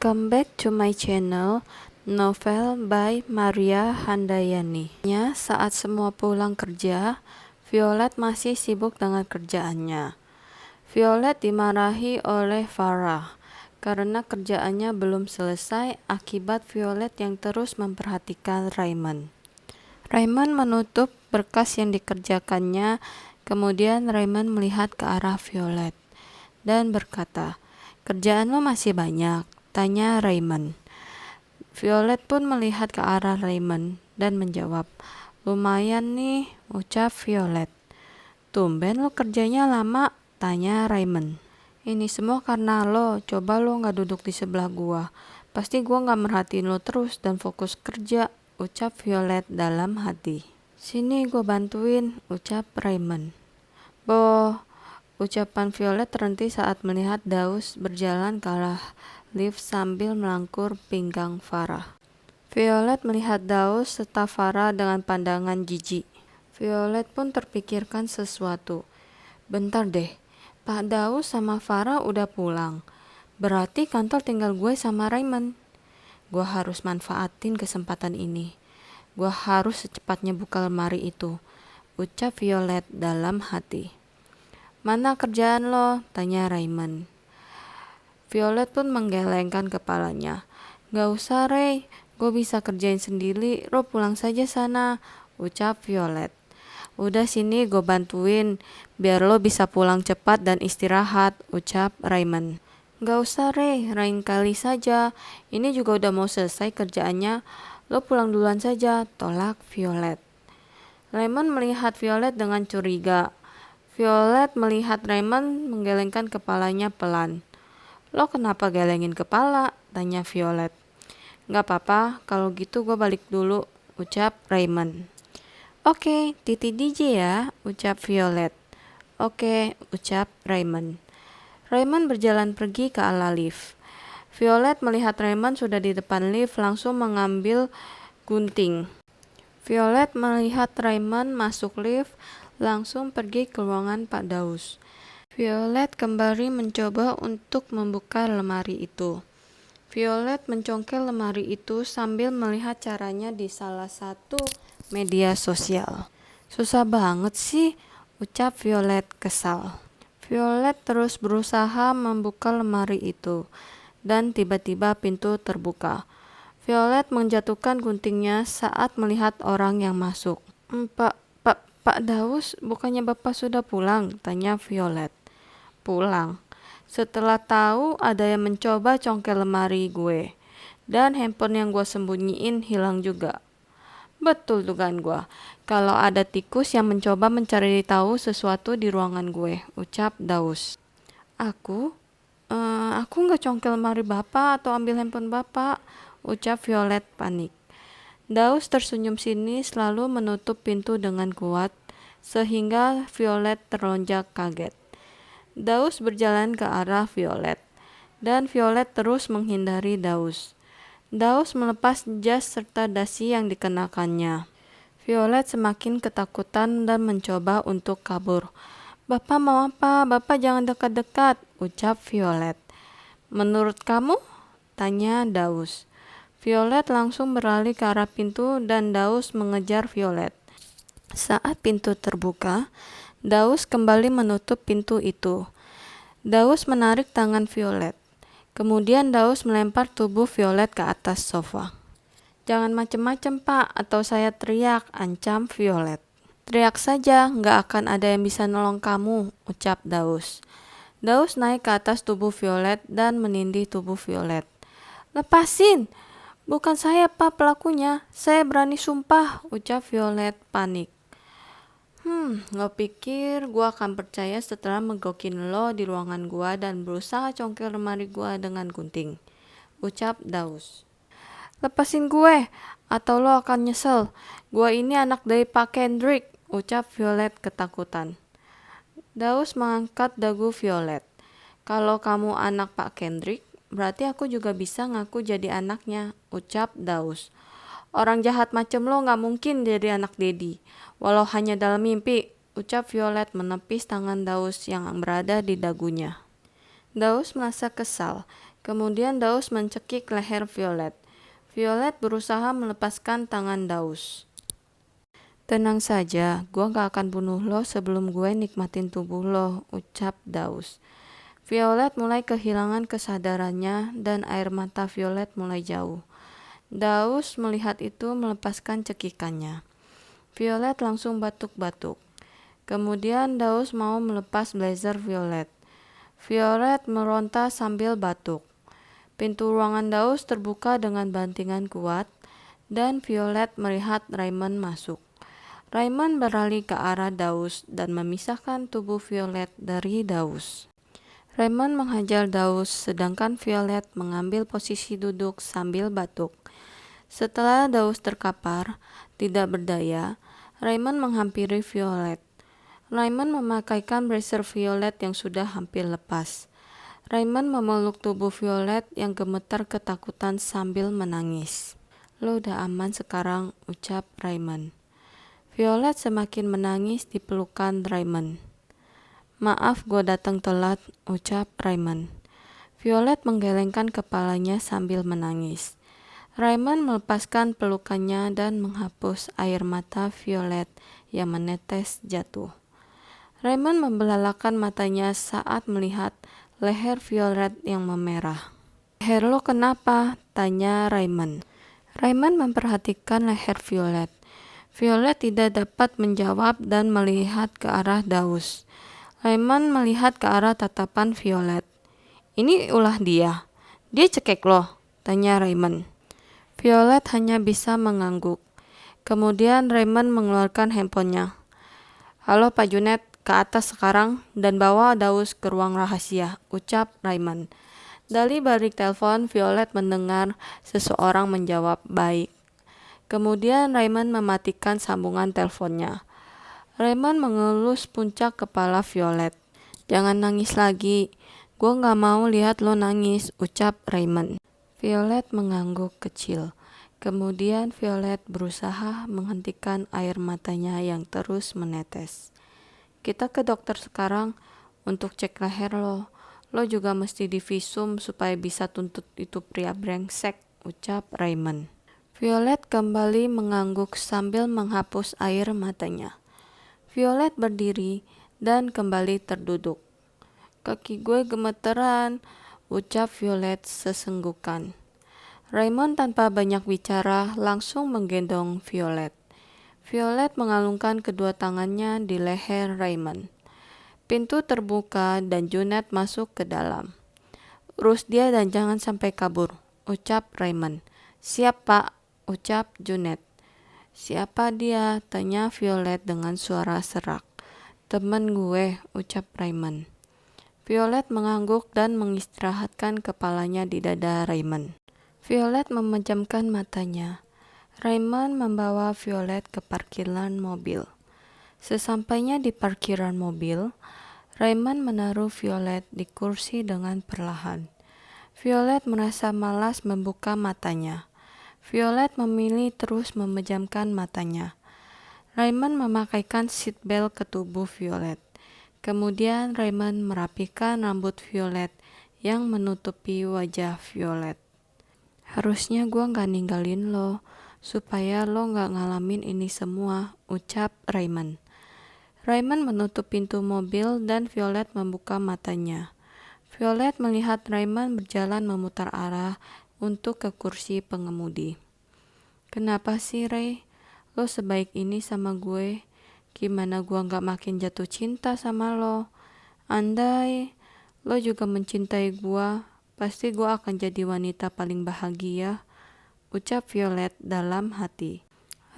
Welcome back to my channel, novel by Maria Handayani. Saat semua pulang kerja, Violet masih sibuk dengan kerjaannya. Violet dimarahi oleh Farah karena kerjaannya belum selesai akibat Violet yang terus memperhatikan Raymond. Raymond menutup berkas yang dikerjakannya, kemudian Raymond melihat ke arah Violet dan berkata, "Kerjaan lo masih banyak?" tanya Raymond. Violet pun melihat ke arah Raymond dan menjawab, "Lumayan nih," ucap Violet. "Tumben lo kerjanya lama?" tanya Raymond. "Ini semua karena lo, coba lo gak duduk di sebelah gua. Pasti gua gak merhatiin lo terus dan fokus kerja," ucap Violet dalam hati. "Sini gua bantuin," ucap Raymond. "Boh," ucapan Violet terhenti saat melihat Daus berjalan ke arah lift sambil melangkur pinggang Farah. Violet melihat Daus serta Farah dengan pandangan jijik. Violet pun terpikirkan sesuatu. "Bentar deh, Pak Daus sama Farah udah pulang. Berarti kantor tinggal gue sama Raymond. Gue harus manfaatin kesempatan ini. Gue harus secepatnya buka lemari itu," ucap Violet dalam hati. "Mana kerjaan lo?" tanya Raymond. Violet pun menggelengkan kepalanya. "Gak usah, Ray. Gue bisa kerjain sendiri. Lo pulang saja sana," ucap Violet. "Udah sini gue bantuin, biar lo bisa pulang cepat dan istirahat," ucap Raymond. "Gak usah, Ray. Lain kali saja. Ini juga udah mau selesai kerjaannya. Lo pulang duluan saja," tolak Violet. Raymond melihat Violet dengan curiga. Violet melihat Raymond menggelengkan kepalanya pelan. "Lo kenapa gelengin kepala?" tanya Violet. "Gak apa-apa, kalau gitu gue balik dulu," ucap Raymond. "Oke, Titi DJ ya," ucap Violet. "Oke," ucap Raymond. Raymond berjalan pergi ke arah lift. Violet melihat Raymond sudah di depan lift langsung mengambil gunting. Violet melihat Raymond masuk lift langsung pergi ke ruangan Pak Daus. Violet kembali mencoba untuk membuka lemari itu. Violet mencongkel lemari itu sambil melihat caranya di salah satu media sosial. "Susah banget sih," ucap Violet kesal. Violet terus berusaha membuka lemari itu, dan tiba-tiba pintu terbuka. Violet menjatuhkan guntingnya saat melihat orang yang masuk. Pak Daus, bukannya Bapak sudah pulang?" tanya Violet. "Pulang? Setelah tahu ada yang mencoba congkel lemari gue, dan handphone yang gue sembunyiin hilang juga." "Betul dugaan gue, kalau ada tikus yang mencoba mencari tahu sesuatu di ruangan gue," ucap Daus. Aku gak congkel lemari Bapak atau ambil handphone Bapak," ucap Violet panik. Daus tersenyum sinis lalu menutup pintu dengan kuat, sehingga Violet terlonjak kaget. Daus berjalan ke arah Violet, dan Violet terus menghindari Daus. Daus melepas jas serta dasi yang dikenakannya. Violet semakin ketakutan dan mencoba untuk kabur. "Bapak mau apa? Bapak jangan dekat-dekat," ucap Violet. "Menurut kamu?" tanya Daus. Violet langsung berlari ke arah pintu dan Daus mengejar Violet. Saat pintu terbuka, Daus kembali menutup pintu itu. Daus menarik tangan Violet. Kemudian Daus melempar tubuh Violet ke atas sofa. "Jangan macem-macem, Pak, atau saya teriak," ancam Violet. "Teriak saja, gak akan ada yang bisa nolong kamu," ucap Daus. Daus naik ke atas tubuh Violet dan menindih tubuh Violet. "Lepasin! Bukan saya, Pak, pelakunya. Saya berani sumpah," ucap Violet panik. Lo pikir gua akan percaya setelah menggokin lo di ruangan gua dan berusaha congkel lemari gua dengan gunting," ucap Daus. "Lepasin gue, atau lo akan nyesel. Gua ini anak dari Pak Kendrick," ucap Violet ketakutan. Daus mengangkat dagu Violet. "Kalau kamu anak Pak Kendrick, berarti aku juga bisa ngaku jadi anaknya," ucap Daus. "Orang jahat macam lo gak mungkin jadi anak Dedi, walau hanya dalam mimpi," ucap Violet menepis tangan Daus yang berada di dagunya. Daus merasa kesal Kemudian Daus mencekik leher Violet. Violet berusaha melepaskan tangan Daus. "Tenang saja, gue gak akan bunuh lo sebelum gue nikmatin tubuh lo," ucap Daus. Violet mulai kehilangan kesadarannya dan air mata Violet mulai jauh. Daus melihat itu melepaskan cekikannya. Violet langsung batuk-batuk. Kemudian Daus mau melepas blazer Violet. Violet meronta sambil batuk. Pintu ruangan Daus terbuka dengan bantingan kuat dan Violet melihat Raymond masuk. Raymond beralih ke arah Daus dan memisahkan tubuh Violet dari Daus. Raymond menghajar Daus sedangkan Violet mengambil posisi duduk sambil batuk. Setelah Daus terkapar, tidak berdaya, Raymond menghampiri Violet. Raymond memakaikan blazer Violet yang sudah hampir lepas. Raymond memeluk tubuh Violet yang gemetar ketakutan sambil menangis. "Lo udah aman sekarang," ucap Raymond. Violet semakin menangis di pelukan Raymond. "Maaf gue datang telat," ucap Raymond. Violet menggelengkan kepalanya sambil menangis. Raymond melepaskan pelukannya dan menghapus air mata Violet yang menetes jatuh. Raymond membelalakan matanya saat melihat leher Violet yang memerah. "Leher lo kenapa?" tanya Raymond. Raymond memperhatikan leher Violet. Violet tidak dapat menjawab dan melihat ke arah Daus. Raymond melihat ke arah tatapan Violet. "Ini ulah dia. Dia cekek lo?" tanya Raymond. Violet hanya bisa mengangguk. Kemudian Raymond mengeluarkan handphonenya. "Halo Pak Junet, ke atas sekarang dan bawa Daus ke ruang rahasia," ucap Raymond. Dari balik telepon, Violet mendengar seseorang menjawab, "Baik." Kemudian Raymond mematikan sambungan teleponnya. Raymond mengelus puncak kepala Violet. "Jangan nangis lagi. Gue gak mau lihat lo nangis," ucap Raymond. Violet mengangguk kecil. Kemudian Violet berusaha menghentikan air matanya yang terus menetes. "Kita ke dokter sekarang untuk cek leher lo. Lo juga mesti divisum supaya bisa tuntut itu pria brengsek," ucap Raymond. Violet kembali mengangguk sambil menghapus air matanya. Violet berdiri dan kembali terduduk. "Kaki gue gemeteran," ucap Violet sesenggukan. Raymond tanpa banyak bicara langsung menggendong Violet. Violet mengalungkan kedua tangannya di leher Raymond. Pintu terbuka dan Junet masuk ke dalam. "Urus dia dan jangan sampai kabur," ucap Raymond. "Siap Pak," ucap Junet. "Siapa dia?" tanya Violet dengan suara serak. "Temen gue," ucap Raymond. Violet mengangguk dan mengistirahatkan kepalanya di dada Raymond. Violet memejamkan matanya. Raymond membawa Violet ke parkiran mobil. Sesampainya di parkiran mobil, Raymond menaruh Violet di kursi dengan perlahan. Violet merasa malas membuka matanya. Violet memilih terus memejamkan matanya. Raymond memakaikan seatbelt ke tubuh Violet. Kemudian Raymond merapikan rambut Violet yang menutupi wajah Violet. "Harusnya gue gak ninggalin lo, supaya lo gak ngalamin ini semua," ucap Raymond. Raymond menutup pintu mobil dan Violet membuka matanya. Violet melihat Raymond berjalan memutar arah untuk ke kursi pengemudi. "Kenapa sih Ray? Lo sebaik ini sama gue. Gimana gue gak makin jatuh cinta sama lo? Andai lo juga mencintai gue, pasti gue akan jadi wanita paling bahagia," ucap Violet dalam hati.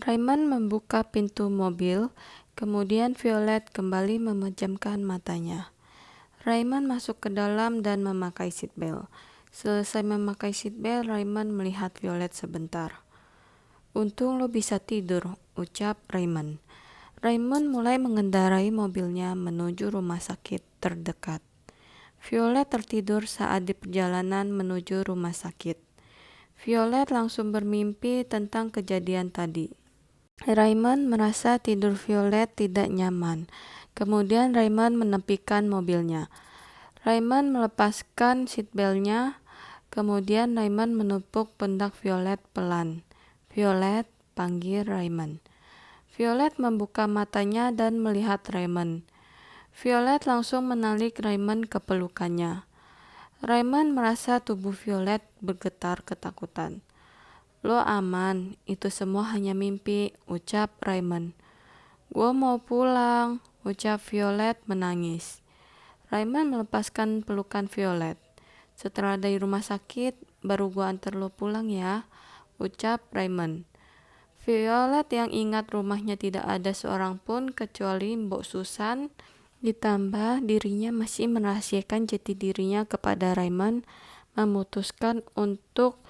Raymond membuka pintu mobil, kemudian Violet kembali memejamkan matanya. Raymond masuk ke dalam dan memakai seatbelt. Selesai memakai seatbelt, Raymond melihat Violet sebentar. "Untung lo bisa tidur," ucap Raymond. Raymond mulai mengendarai mobilnya menuju rumah sakit terdekat. Violet tertidur saat di perjalanan menuju rumah sakit. Violet langsung bermimpi tentang kejadian tadi. Raymond merasa tidur Violet tidak nyaman. Kemudian Raymond menepikan mobilnya. Raymond melepaskan seatbeltnya. Kemudian Raymond menepuk pundak Violet pelan. Violet, panggil Raymond. Violet membuka matanya dan melihat Raymond. Violet langsung menarik Raymond ke pelukannya. Raymond merasa tubuh Violet bergetar ketakutan. Lo aman, itu semua hanya mimpi, ucap Raymond. Gue mau pulang, ucap Violet menangis. Raymond melepaskan pelukan Violet. Setelah dari rumah sakit, baru gue antar lo pulang ya, ucap Raymond. Violet yang ingat rumahnya tidak ada seorang pun kecuali Mbok Susan, ditambah dirinya masih merahasiakan jati dirinya kepada Raymond, memutuskan untuk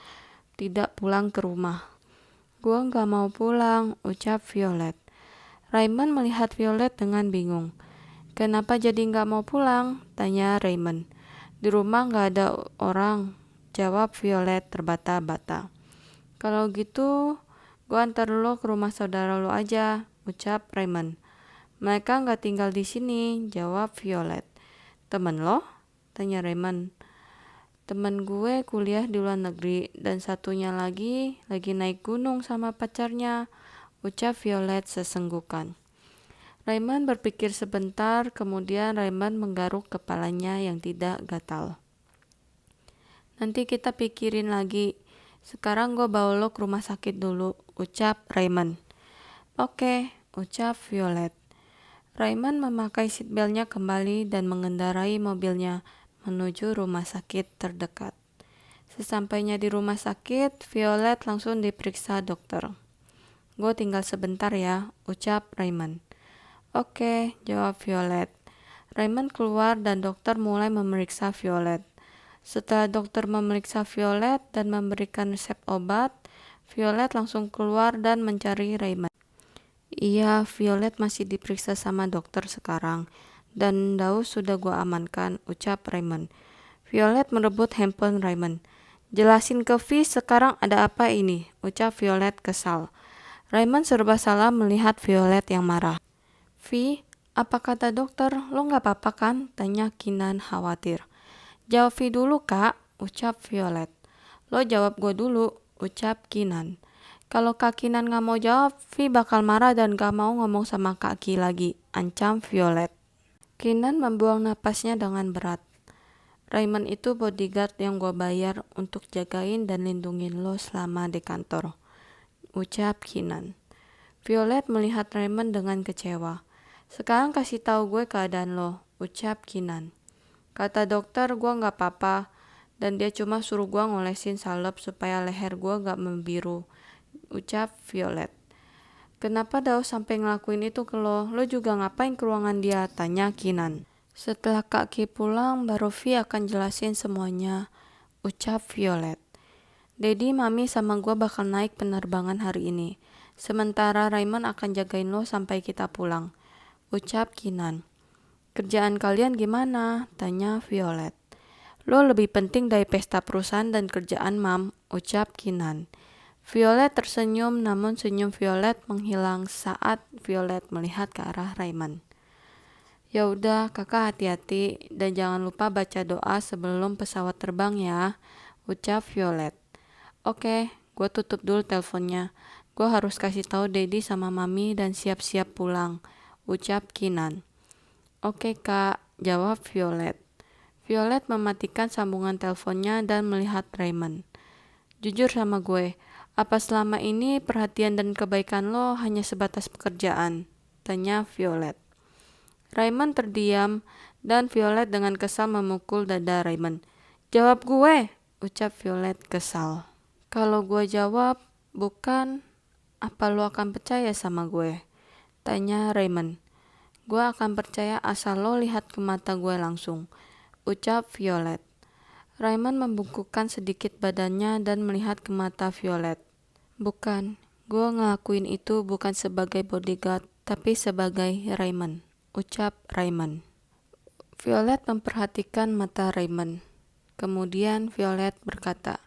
tidak pulang ke rumah. Gua gak mau pulang, ucap Violet. Raymond melihat Violet dengan bingung. Kenapa jadi gak mau pulang? Tanya Raymond. Di rumah gak ada orang, jawab Violet terbata-bata. Kalau gitu, gua antar lo ke rumah saudara lo aja, ucap Raymond. Mereka gak tinggal di sini, jawab Violet. Temen lo? Tanya Raymond. Temen gue kuliah di luar negeri dan satunya lagi naik gunung sama pacarnya, ucap Violet sesenggukan. Raymond berpikir sebentar, kemudian Raymond menggaruk kepalanya yang tidak gatal. Nanti kita pikirin lagi. Sekarang gue bawa lo ke rumah sakit dulu, ucap Raymond. Oke, ucap Violet. Raymond memakai seatbeltnya kembali dan mengendarai mobilnya menuju rumah sakit terdekat. Sesampainya di rumah sakit, Violet langsung diperiksa dokter. Gue tinggal sebentar ya, ucap Raymond. Oke, jawab Violet. Raymond keluar dan dokter mulai memeriksa Violet. Setelah dokter memeriksa Violet dan memberikan resep obat, Violet langsung keluar dan mencari Raymond. Iya, Violet masih diperiksa sama dokter sekarang. Dan Daus sudah gua amankan, ucap Raymond. Violet merebut handphone Raymond. Jelasin ke Vi sekarang ada apa ini, ucap Violet kesal. Raymond serba salah melihat Violet yang marah. Vi, apa kata dokter? Lo gak apa-apa kan? Tanya Kinan khawatir. Jawab Vi dulu kak, ucap Violet. Lo jawab gue dulu, ucap Kinan. Kalau Kak Kinan gak mau jawab, Vi bakal marah dan gak mau ngomong sama Kak Ki lagi, ancam Violet. Kinan membuang napasnya dengan berat. Raymond itu bodyguard yang gue bayar untuk jagain dan lindungin lo selama di kantor, ucap Kinan. Violet melihat Raymond dengan kecewa. Sekarang kasih tahu gue keadaan lo, ucap Kinan. Kata dokter gue gak apa-apa dan dia cuma suruh gue ngolesin salep supaya leher gue gak membiru, ucap Violet. Kenapa Daus sampai ngelakuin itu ke lo? Lo juga ngapain ke ruangan dia? Tanya Kinan. Setelah Kak Ki pulang, baru Vi akan jelasin semuanya, ucap Violet. Daddy, Mami sama gue bakal naik penerbangan hari ini. Sementara Raymond akan jagain lo sampai kita pulang, ucap Kinan. Kerjaan kalian gimana? Tanya Violet. Lo lebih penting dari pesta perusahaan dan kerjaan Mam, ucap Kinan. Violet tersenyum, namun senyum Violet menghilang saat Violet melihat ke arah Raymond. Ya udah, kakak hati-hati dan jangan lupa baca doa sebelum pesawat terbang ya, ucap Violet. Oke, gue tutup dulu teleponnya. Gue harus kasih tahu Daddy sama Mami dan siap-siap pulang, ucap Kinan. Oke kak, jawab Violet. Violet mematikan sambungan teleponnya dan melihat Raymond. Jujur sama gue, apa selama ini perhatian dan kebaikan lo hanya sebatas pekerjaan? Tanya Violet. Raymond terdiam dan Violet dengan kesal memukul dada Raymond. Jawab gue, ucap Violet kesal. Kalau gue jawab, bukan, apa lo akan percaya sama gue? Tanya Raymond. Gue akan percaya asal lo lihat ke mata gue langsung, ucap Violet. Raymond membungkukkan sedikit badannya dan melihat ke mata Violet. Bukan, gue ngelakuin itu bukan sebagai bodyguard, tapi sebagai Raymond, ucap Raymond. Violet memperhatikan mata Raymond. Kemudian Violet berkata,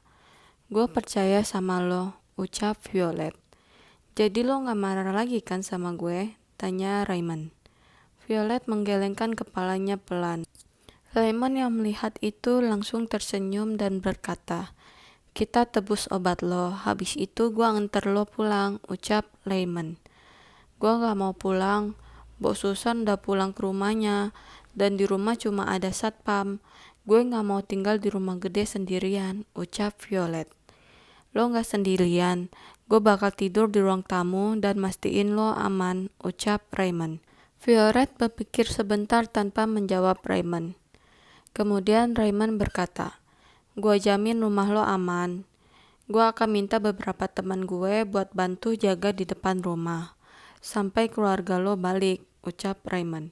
gue percaya sama lo, ucap Violet. Jadi lo gak marah lagi kan sama gue? Tanya Raymond. Violet menggelengkan kepalanya pelan. Raymond yang melihat itu langsung tersenyum dan berkata, "Kita tebus obat lo, habis itu gua nganter lo pulang," ucap Raymond. "Gua gak mau pulang, Bos Susan udah pulang ke rumahnya, dan di rumah cuma ada satpam. Gue gak mau tinggal di rumah gede sendirian," ucap Violet. "Lo gak sendirian, gue bakal tidur di ruang tamu dan mastiin lo aman," ucap Raymond. Violet berpikir sebentar tanpa menjawab Raymond. Kemudian Raymond berkata, "Gue jamin rumah lo aman. Gue akan minta beberapa teman gue buat bantu jaga di depan rumah sampai keluarga lo balik," ucap Raymond.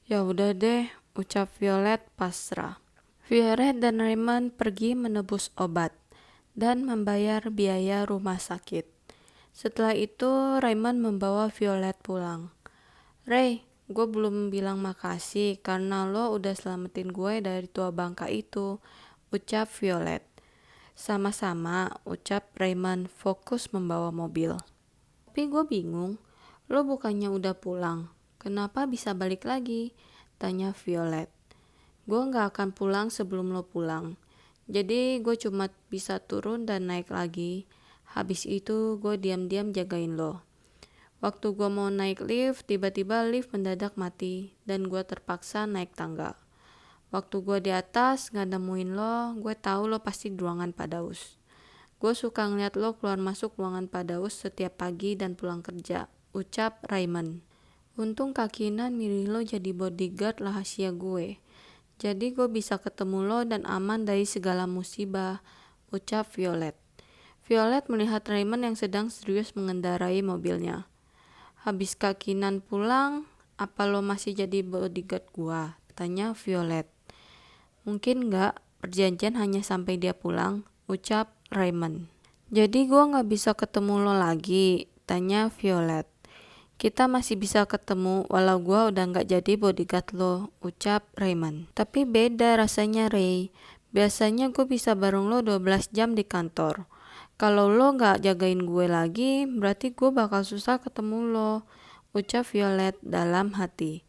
"Ya udah deh," ucap Violet pasrah. Violet dan Raymond pergi menebus obat dan membayar biaya rumah sakit. Setelah itu Raymond membawa Violet pulang. "Ray, gue belum bilang makasih karena lo udah selamatin gue dari tua bangka itu," ucap Violet. "Sama-sama," ucap Raymond fokus membawa mobil. "Tapi gue bingung, lo bukannya udah pulang, kenapa bisa balik lagi?" tanya Violet. "Gue gak akan pulang sebelum lo pulang, jadi gue cuma bisa turun dan naik lagi. Habis itu gue diam-diam jagain lo. Waktu gue mau naik lift, tiba-tiba lift mendadak mati dan gue terpaksa naik tangga. Waktu gue di atas gak nemuin lo, gue tahu lo pasti di ruangan Pak Daus. Gue suka ngeliat lo keluar masuk ruangan Pak Daus setiap pagi dan pulang kerja," ucap Raymond. "Untung Kak Kinan milih lo jadi bodyguard rahasia gue. Jadi gue bisa ketemu lo dan aman dari segala musibah," ucap Violet. Violet melihat Raymond yang sedang serius mengendarai mobilnya. "Habis Kak Kinan pulang, apa lo masih jadi bodyguard gua?" tanya Violet. "Mungkin enggak, perjanjian hanya sampai dia pulang," ucap Raymond. "Jadi gua gak bisa ketemu lo lagi?" tanya Violet. "Kita masih bisa ketemu walau gua udah gak jadi bodyguard lo," ucap Raymond. "Tapi beda rasanya, Ray. Biasanya gue bisa bareng lo 12 jam di kantor. Kalau lo gak jagain gue lagi, berarti gue bakal susah ketemu lo," ucap Violet dalam hati.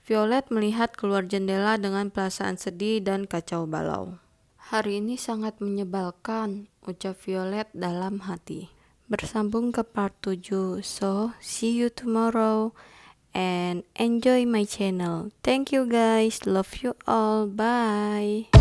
Violet melihat keluar jendela dengan perasaan sedih dan kacau balau. "Hari ini sangat menyebalkan," ucap Violet dalam hati. Bersambung ke part 7. So, see you tomorrow and enjoy my channel. Thank you guys. Love you all. Bye.